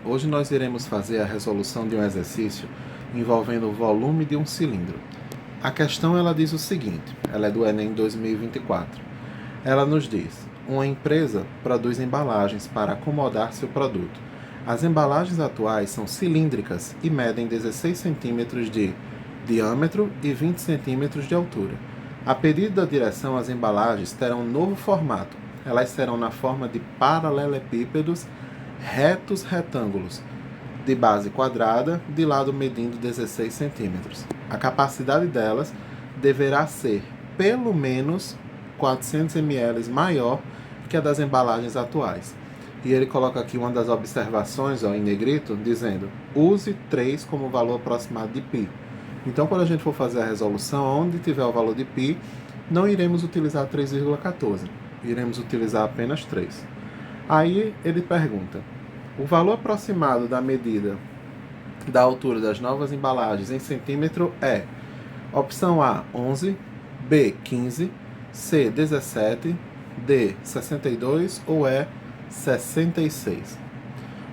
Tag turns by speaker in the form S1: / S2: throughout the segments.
S1: Hoje nós iremos fazer a resolução de um exercício envolvendo o volume de um cilindro. A questão ela diz o seguinte, ela é do Enem 2024. Ela nos diz, uma empresa produz embalagens para acomodar seu produto. As embalagens atuais são cilíndricas e medem 16 centímetros de diâmetro e 20 centímetros de altura. A pedido da direção, as embalagens terão um novo formato. Elas serão na forma de paralelepípedos retos retângulos, de base quadrada, de lado medindo 16 centímetros. A capacidade delas deverá ser pelo menos 400 ml maior que a das embalagens atuais. E ele coloca aqui uma das observações em negrito, dizendo, use 3 como valor aproximado de π. Então, quando a gente for fazer a resolução, onde tiver o valor de π, não iremos utilizar 3,14, iremos utilizar apenas 3. Aí ele pergunta, o valor aproximado da medida da altura das novas embalagens em centímetro é opção A, 11, B, 15, C, 17, D, 62 ou E, 66.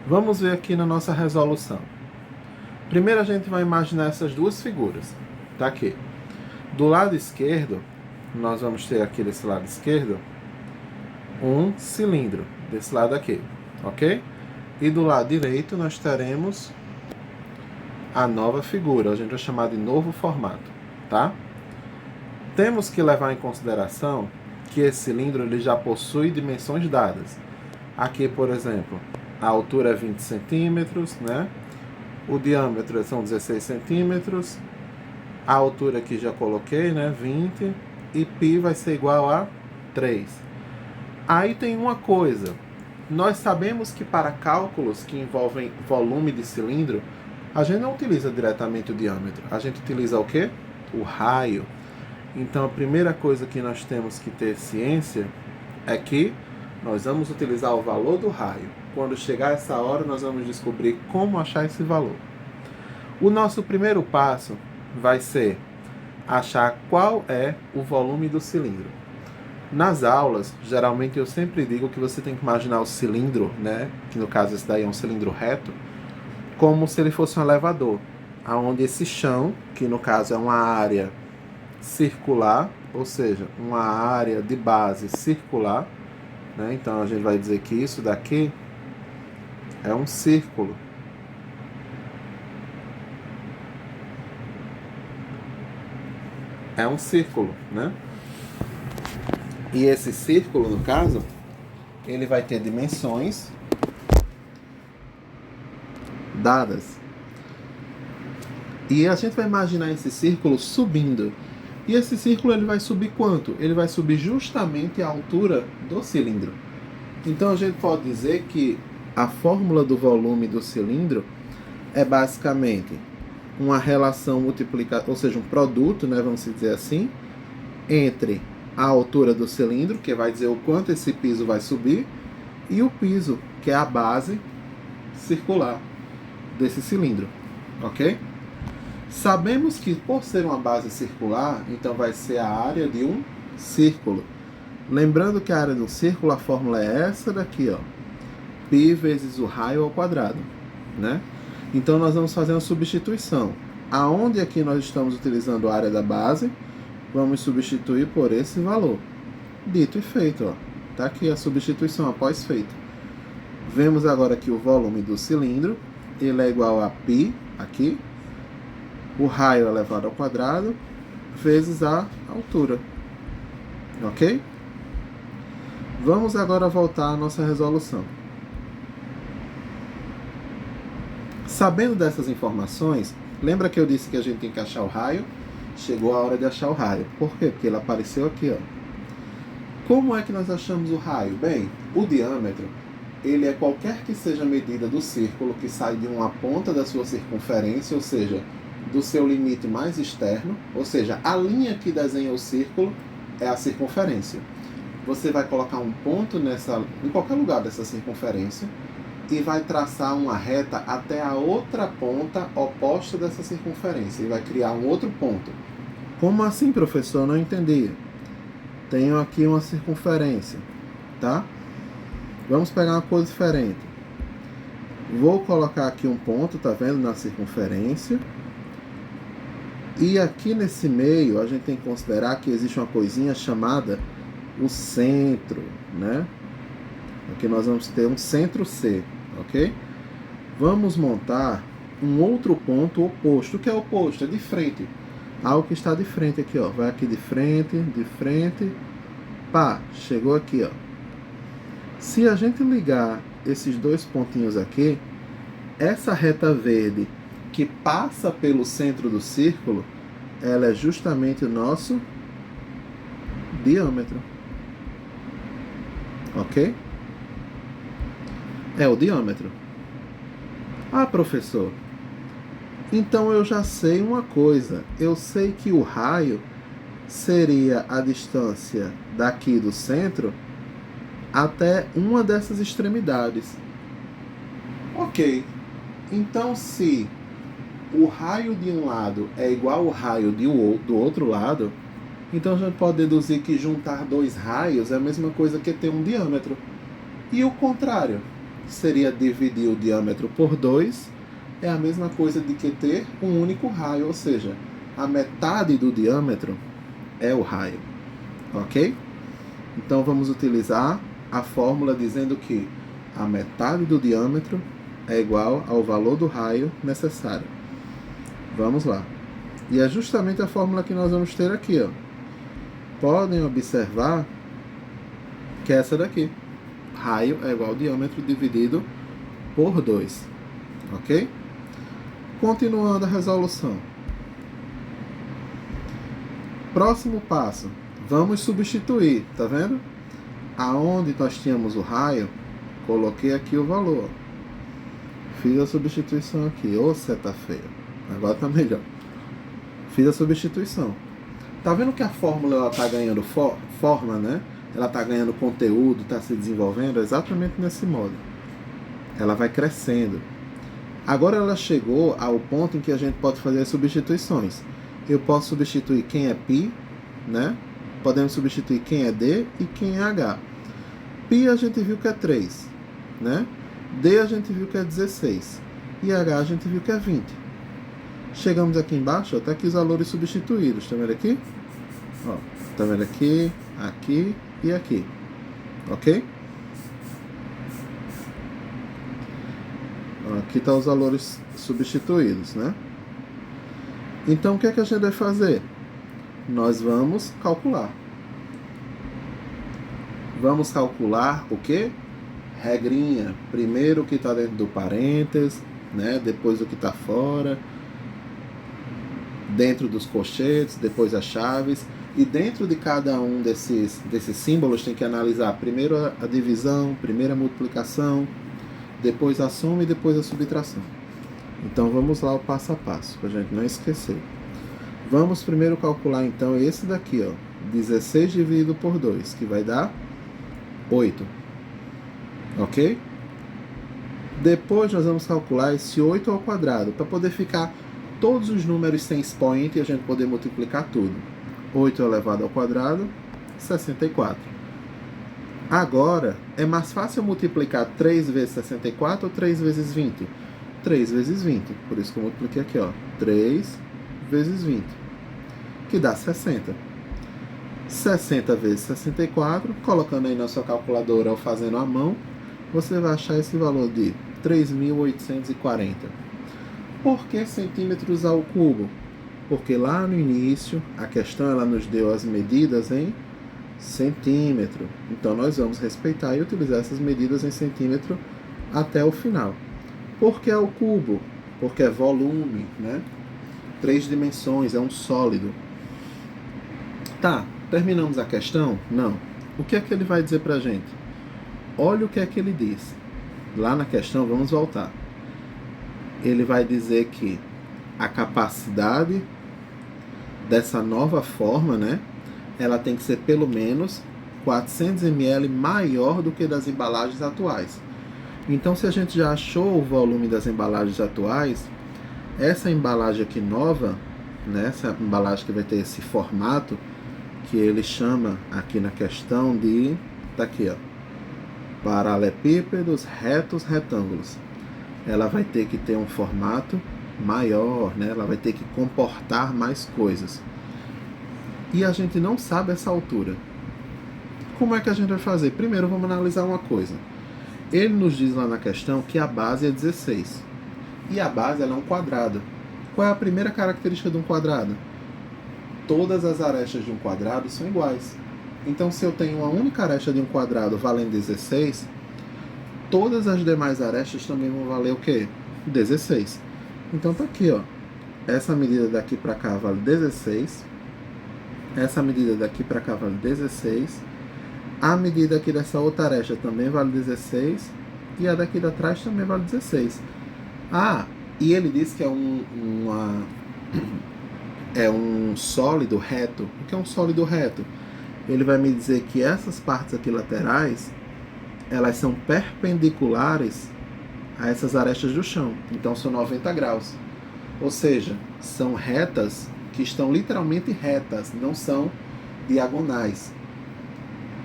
S1: Vamos ver aqui na nossa resolução. Primeiro a gente vai imaginar essas duas figuras. Tá aqui. Do lado esquerdo, nós vamos ter aqui desse lado esquerdo um cilindro, desse lado aqui, ok? E do lado direito nós teremos a nova figura, a gente vai chamar de novo formato, tá? Temos que levar em consideração que esse cilindro ele já possui dimensões dadas. Aqui, por exemplo, a altura é 20 centímetros, né? O diâmetro são 16 centímetros, a altura aqui já coloquei, né? 20, e π vai ser igual a 3. Aí tem uma coisa, nós sabemos que para cálculos que envolvem volume de cilindro, a gente não utiliza diretamente o diâmetro, a gente utiliza o quê? O raio. Então a primeira coisa que nós temos que ter ciência é que nós vamos utilizar o valor do raio. Quando chegar essa hora, nós vamos descobrir como achar esse valor. O nosso primeiro passo vai ser achar qual é o volume do cilindro. Nas aulas, geralmente eu sempre digo que você tem que imaginar o cilindro, né, que no caso esse daí é um cilindro reto, como se ele fosse um elevador, onde esse chão, que no caso é uma área circular, ou seja, uma área de base circular, né, então a gente vai dizer que isso daqui é um círculo. É um círculo, né? E esse círculo, no caso, ele vai ter dimensões dadas. E a gente vai imaginar esse círculo subindo. E esse círculo ele vai subir quanto? Ele vai subir justamente a altura do cilindro. Então a gente pode dizer que a fórmula do volume do cilindro é basicamente uma relação multiplicada, ou seja, um produto, né, vamos dizer assim, entre a altura do cilindro, que vai dizer o quanto esse piso vai subir, e o piso, que é a base circular desse cilindro, ok? Sabemos que por ser uma base circular, então vai ser a área de um círculo. Lembrando que a área do círculo, a fórmula é essa daqui, ó, π vezes o raio ao quadrado, né? Então nós vamos fazer uma substituição. Aonde aqui nós estamos utilizando a área da base, vamos substituir por esse valor. Dito e feito, ó. Tá aqui a substituição após feito. Vemos agora aqui o volume do cilindro. Ele é igual a π, aqui. O raio elevado ao quadrado, vezes a altura. Ok? Vamos agora voltar à nossa resolução. Sabendo dessas informações, lembra que eu disse que a gente tem que achar o raio? Chegou a hora de achar o raio. Por quê? Porque ele apareceu aqui, ó. Como é que nós achamos o raio? Bem, o diâmetro, ele é qualquer que seja a medida do círculo que sai de uma ponta da sua circunferência, ou seja, do seu limite mais externo, ou seja, a linha que desenha o círculo é a circunferência. Você vai colocar um ponto em qualquer lugar dessa circunferência e vai traçar uma reta até a outra ponta oposta dessa circunferência. E vai criar um outro ponto. Como assim, professor? Não entendi. Tenho aqui uma circunferência, tá? Vamos pegar uma coisa diferente. Vou colocar aqui um ponto, tá vendo? Na circunferência. E aqui nesse meio, a gente tem que considerar que existe uma coisinha chamada o centro, né? Aqui nós vamos ter um centro C, ok? Vamos montar um outro ponto oposto. O que é oposto? É de frente. Algo que está de frente aqui, ó. Vai aqui de frente. Pá, chegou aqui, ó. Se a gente ligar esses dois pontinhos aqui, essa reta verde que passa pelo centro do círculo, ela é justamente o nosso diâmetro. Ok? É o diâmetro. Ah, professor, então eu já sei uma coisa. Eu sei que o raio seria a distância daqui do centro até uma dessas extremidades. Ok. Então, se o raio de um lado é igual ao raio do outro lado, então a gente pode deduzir que juntar dois raios é a mesma coisa que ter um diâmetro. E o contrário, seria dividir o diâmetro por 2, é a mesma coisa de que ter um único raio, ou seja, a metade do diâmetro é o raio. Ok? Então vamos utilizar a fórmula dizendo que a metade do diâmetro é igual ao valor do raio necessário. Vamos lá. E é justamente a fórmula que nós vamos ter aqui, ó. Podem observar que é essa daqui. Raio é igual ao diâmetro dividido por 2. Ok? Continuando a resolução. Próximo passo. Vamos substituir, tá vendo? Aonde nós tínhamos o raio, coloquei aqui o valor. Fiz a substituição aqui. Ô, seta feia. Agora tá melhor. Fiz a substituição. Tá vendo que a fórmula ela tá ganhando forma, né? Ela tá ganhando conteúdo, tá se desenvolvendo exatamente nesse modo. Ela vai crescendo. Agora ela chegou ao ponto em que a gente pode fazer as substituições. Eu posso substituir quem é π, né? Podemos substituir quem é d e quem é h. π a gente viu que é 3, né? d a gente viu que é 16 e h a gente viu que é 20. Chegamos aqui embaixo, ó, tá aqui os valores substituídos, tá vendo aqui? Ó, tá vendo aqui, aqui e aqui, ok? Ó, aqui tá os valores substituídos, né? Então o que é que a gente vai fazer? Nós vamos calcular. Vamos calcular o quê? Regrinha. Primeiro o que está dentro do parênteses, né? Depois o que está fora. Dentro dos colchetes, depois as chaves. E dentro de cada um desses símbolos tem que analisar primeiro a divisão, primeiro a multiplicação, depois a soma e depois a subtração. Então vamos lá o passo a passo, para a gente não esquecer. Vamos primeiro calcular então esse daqui, ó, 16 dividido por 2, que vai dar 8. Ok? Depois nós vamos calcular esse 8 ao quadrado, para poder ficar todos os números sem expoente e a gente poder multiplicar tudo. 8 elevado ao quadrado, 64. Agora, é mais fácil multiplicar 3 vezes 64 ou 3 vezes 20? 3 vezes 20. Por isso que eu multipliquei aqui, ó. 3 vezes 20. Que dá 60. 60 vezes 64, colocando aí na sua calculadora ou fazendo à mão, você vai achar esse valor de 3.840. Por que centímetros ao cubo? Porque lá no início, a questão ela nos deu as medidas em centímetro. Então nós vamos respeitar e utilizar essas medidas em centímetro até o final. Por que ao cubo? Porque é volume, né? 3 dimensões, é um sólido. Tá, terminamos a questão? Não. O que é que ele vai dizer pra gente? Olha o que é que ele diz. Lá na questão, vamos voltar. Ele vai dizer que a capacidade dessa nova forma, né, ela tem que ser pelo menos 400 ml maior do que das embalagens atuais. Então, se a gente já achou o volume das embalagens atuais, essa embalagem aqui nova, né, essa embalagem que vai ter esse formato, que ele chama aqui na questão de, tá aqui, ó, paralelepípedos, retos, retângulos. ela vai ter que ter um formato maior, né? Ela vai ter que comportar mais coisas. E a gente não sabe essa altura. Como é que a gente vai fazer? Primeiro vamos analisar uma coisa. Ele nos diz lá na questão que a base é 16. E a base ela é um quadrado. Qual é a primeira característica de um quadrado? Todas as arestas de um quadrado são iguais. Então, se eu tenho uma única aresta de um quadrado valendo 16, todas as demais arestas também vão valer o quê? 16. Então tá aqui, ó. Essa medida daqui para cá vale 16. Essa medida daqui para cá vale 16. A medida aqui dessa outra aresta também vale 16. E a daqui de trás também vale 16. Ah, e ele diz que é um sólido reto. O que é um sólido reto? Ele vai me dizer que essas partes aqui laterais, elas são perpendiculares a essas arestas do chão. Então são 90 graus. Ou seja, são retas que estão literalmente retas, não são diagonais.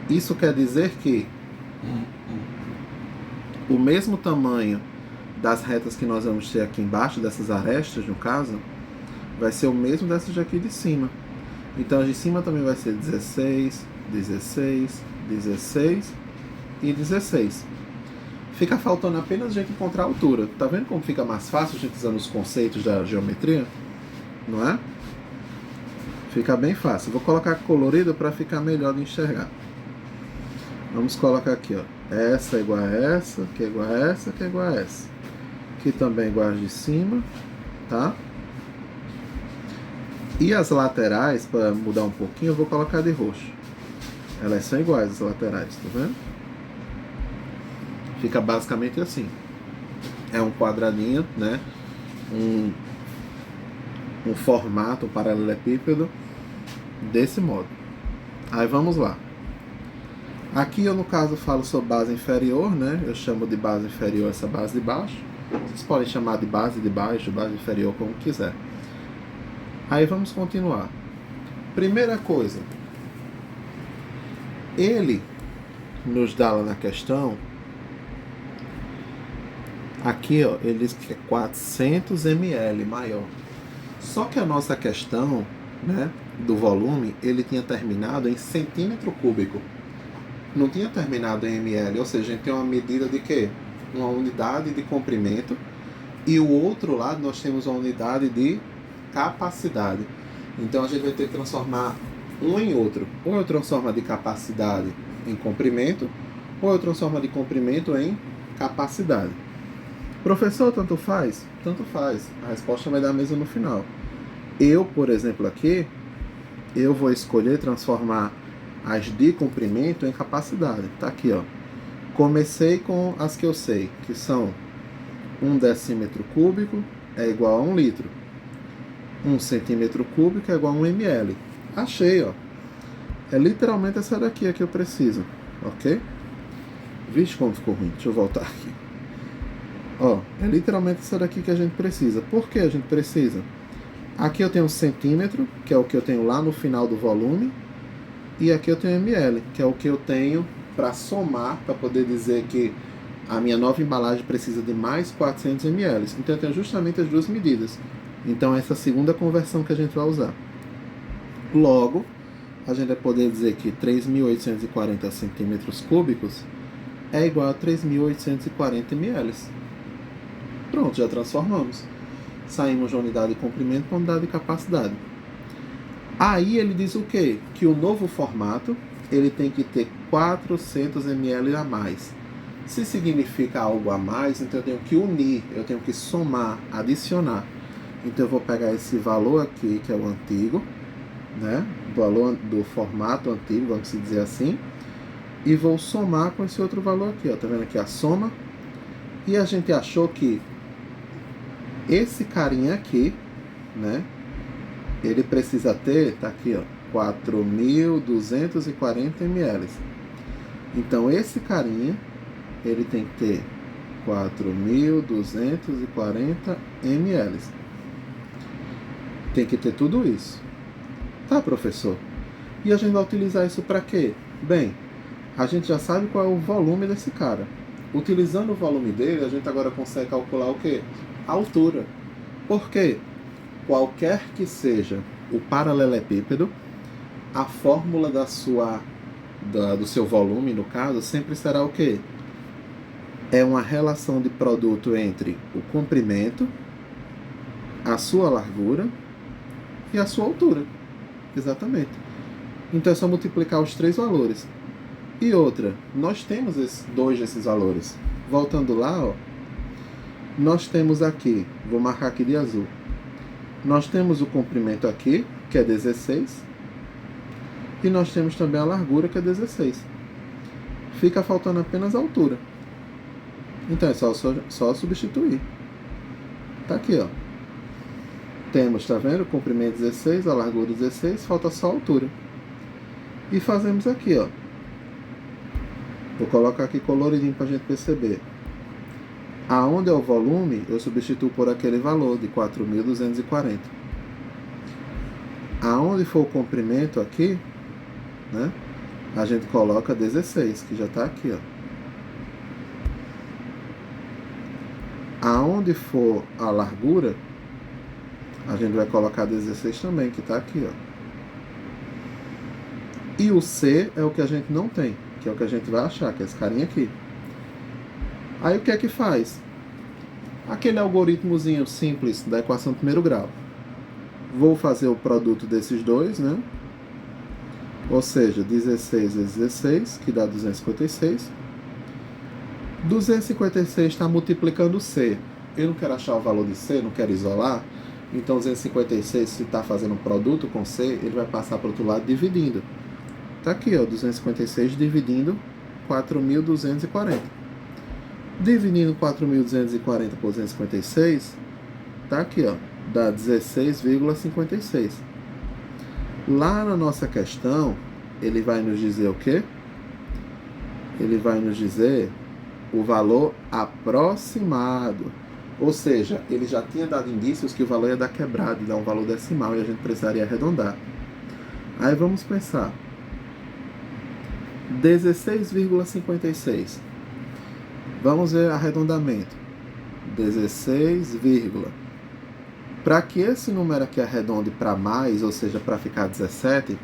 S1: Isso quer dizer que o mesmo tamanho das retas que nós vamos ter aqui embaixo, dessas arestas no caso, vai ser o mesmo dessas daqui de cima. Então a de cima também vai ser 16, 16, 16 e 16. Fica faltando apenas a gente encontrar a altura. Tá vendo como fica mais fácil a gente usando os conceitos da geometria? Não é? Fica bem fácil. Vou colocar colorido para ficar melhor de enxergar. Vamos colocar aqui, ó. Essa é igual a essa, que é igual a essa, que é igual a essa. Aqui também é igual a de cima, tá? E as laterais, para mudar um pouquinho, eu vou colocar de roxo. Elas são iguais as laterais, tá vendo? Fica basicamente assim. É um quadradinho, né? Um formato, um paralelepípedo desse modo. Aí vamos lá. Aqui eu, no caso, falo sobre base inferior, né? Eu chamo de base inferior essa base de baixo. Vocês podem chamar de baixo, base inferior, como quiser. Aí vamos continuar. Primeira coisa. Ele nos dá lá na questão. Aqui, ó, ele diz que é 400 ml maior. Só que a nossa questão, né, do volume, ele tinha terminado em centímetro cúbico. Não tinha terminado em ml, ou seja, a gente tem uma medida de quê? Uma unidade de comprimento. E o outro lado nós temos uma unidade de capacidade. Então a gente vai ter que transformar um em outro. Ou eu transformo de capacidade em comprimento, ou eu transformo de comprimento em capacidade. Professor, tanto faz? Tanto faz. A resposta vai dar a mesma no final. Eu, por exemplo, aqui, eu vou escolher transformar as de comprimento em capacidade. Tá aqui, ó. Comecei com as que eu sei, que são 1 decímetro cúbico é igual a 1 litro. 1 centímetro cúbico é igual a 1 ml. Achei, ó. É literalmente essa daqui que eu preciso, ok? Vixe, como ficou ruim. Deixa eu voltar aqui. Ó, é literalmente essa daqui que a gente precisa. Por que a gente precisa? Aqui eu tenho centímetro, que é o que eu tenho lá no final do volume. E aqui eu tenho ml, que é o que eu tenho para somar, para poder dizer que a minha nova embalagem precisa de mais 400 ml. Então eu tenho justamente as duas medidas. Então essa é a segunda conversão que a gente vai usar. Logo, a gente vai poder dizer que 3.840 centímetros cúbicos é igual a 3.840 ml. Pronto, já transformamos. Saímos de unidade de comprimento para unidade de capacidade. Aí ele diz o quê? Que o novo formato ele tem que ter 400 ml a mais. Se significa algo a mais, então eu tenho que unir, eu tenho que somar, adicionar. Então eu vou pegar esse valor aqui, que é o antigo, né? O valor do formato antigo, vamos dizer assim, e vou somar com esse outro valor aqui, ó. Tá vendo aqui a soma? E a gente achou que esse carinha aqui, né? Ele precisa ter, tá aqui, ó, 4.240 ml. Então esse carinha, ele tem que ter 4.240 ml. Tem que ter tudo isso. Tá, professor? E a gente vai utilizar isso para quê? Bem, a gente já sabe qual é o volume desse cara. Utilizando o volume dele, a gente agora consegue calcular o quê? A altura. Por quê? Qualquer que seja o paralelepípedo, a fórmula do seu volume, no caso, sempre será o quê? É uma relação de produto entre o comprimento, a sua largura e a sua altura. Exatamente. Então é só multiplicar os 3 valores. E outra, nós temos dois desses valores. Voltando lá, ó, nós temos aqui, vou marcar aqui de azul, nós temos o comprimento aqui, que é 16, e nós temos também a largura, que é 16. Fica faltando apenas a altura. Então é só substituir. Tá aqui, ó. Temos, tá vendo? O comprimento 16, a largura 16, falta só a altura. E fazemos aqui, ó. Vou colocar aqui coloridinho para a gente perceber. Aonde é o volume, eu substituo por aquele valor de 4.240. Aonde for o comprimento aqui, né, a gente coloca 16, que já está aqui, ó. Aonde for a largura, a gente vai colocar 16 também, que está aqui, ó. E o C é o que a gente não tem, que é o que a gente vai achar, que é esse carinha aqui. Aí o que é que faz? Aquele algoritmozinho simples da equação de primeiro grau. Vou fazer o produto desses dois, né? Ou seja, 16 vezes 16, que dá 256. 256 está multiplicando C. Eu não quero achar o valor de C, não quero isolar. Então 256, se está fazendo um produto com C, ele vai passar para o outro lado dividindo. Está aqui, ó, 256 dividindo 4.240. Dividindo 4.240 por 256, está aqui, ó, dá 16,56. Lá na nossa questão, ele vai nos dizer o quê? Ele vai nos dizer o valor aproximado. Ou seja, ele já tinha dado indícios que o valor ia dar quebrado, dar um valor decimal e a gente precisaria arredondar. Aí vamos pensar. 16,56. Vamos ver arredondamento. 16, para que esse número aqui arredonde para mais, ou seja, para ficar 17,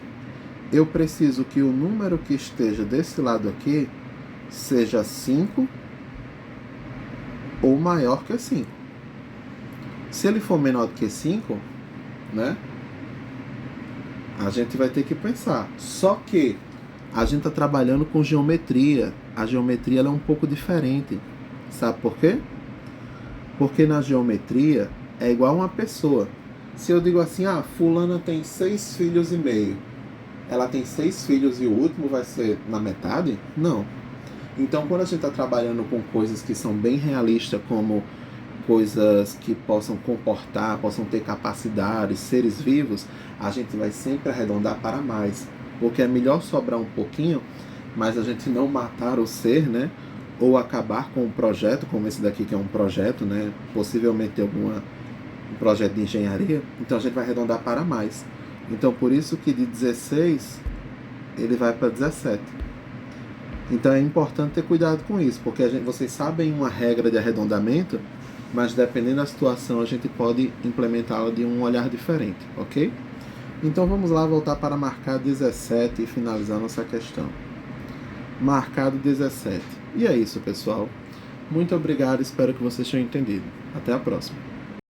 S1: eu preciso que o número que esteja desse lado aqui seja 5 ou maior que 5. Se ele for menor do que 5, né, a gente vai ter que pensar. Só que a gente está trabalhando com geometria. A geometria ela é um pouco diferente. Sabe por quê? Porque na geometria é igual uma pessoa. Se eu digo assim, fulana tem 6 filhos e meio. Ela tem 6 filhos e o último vai ser na metade? Não. Então, quando a gente está trabalhando com coisas que são bem realistas, como coisas que possam comportar, possam ter capacidades, seres vivos, a gente vai sempre arredondar para mais. Porque é melhor sobrar um pouquinho, mas a gente não matar o ser, né? Ou acabar com um projeto, como esse daqui que é um projeto, né? Possivelmente um projeto de engenharia. Então a gente vai arredondar para mais. Então por isso que de 16 ele vai para 17. Então é importante ter cuidado com isso, porque vocês sabem uma regra de arredondamento, mas dependendo da situação a gente pode implementá-la de um olhar diferente, ok? Então vamos lá voltar para marcar 17 e finalizar nossa questão. Marcado 17. E é isso, pessoal. Muito obrigado, espero que vocês tenham entendido. Até a próxima.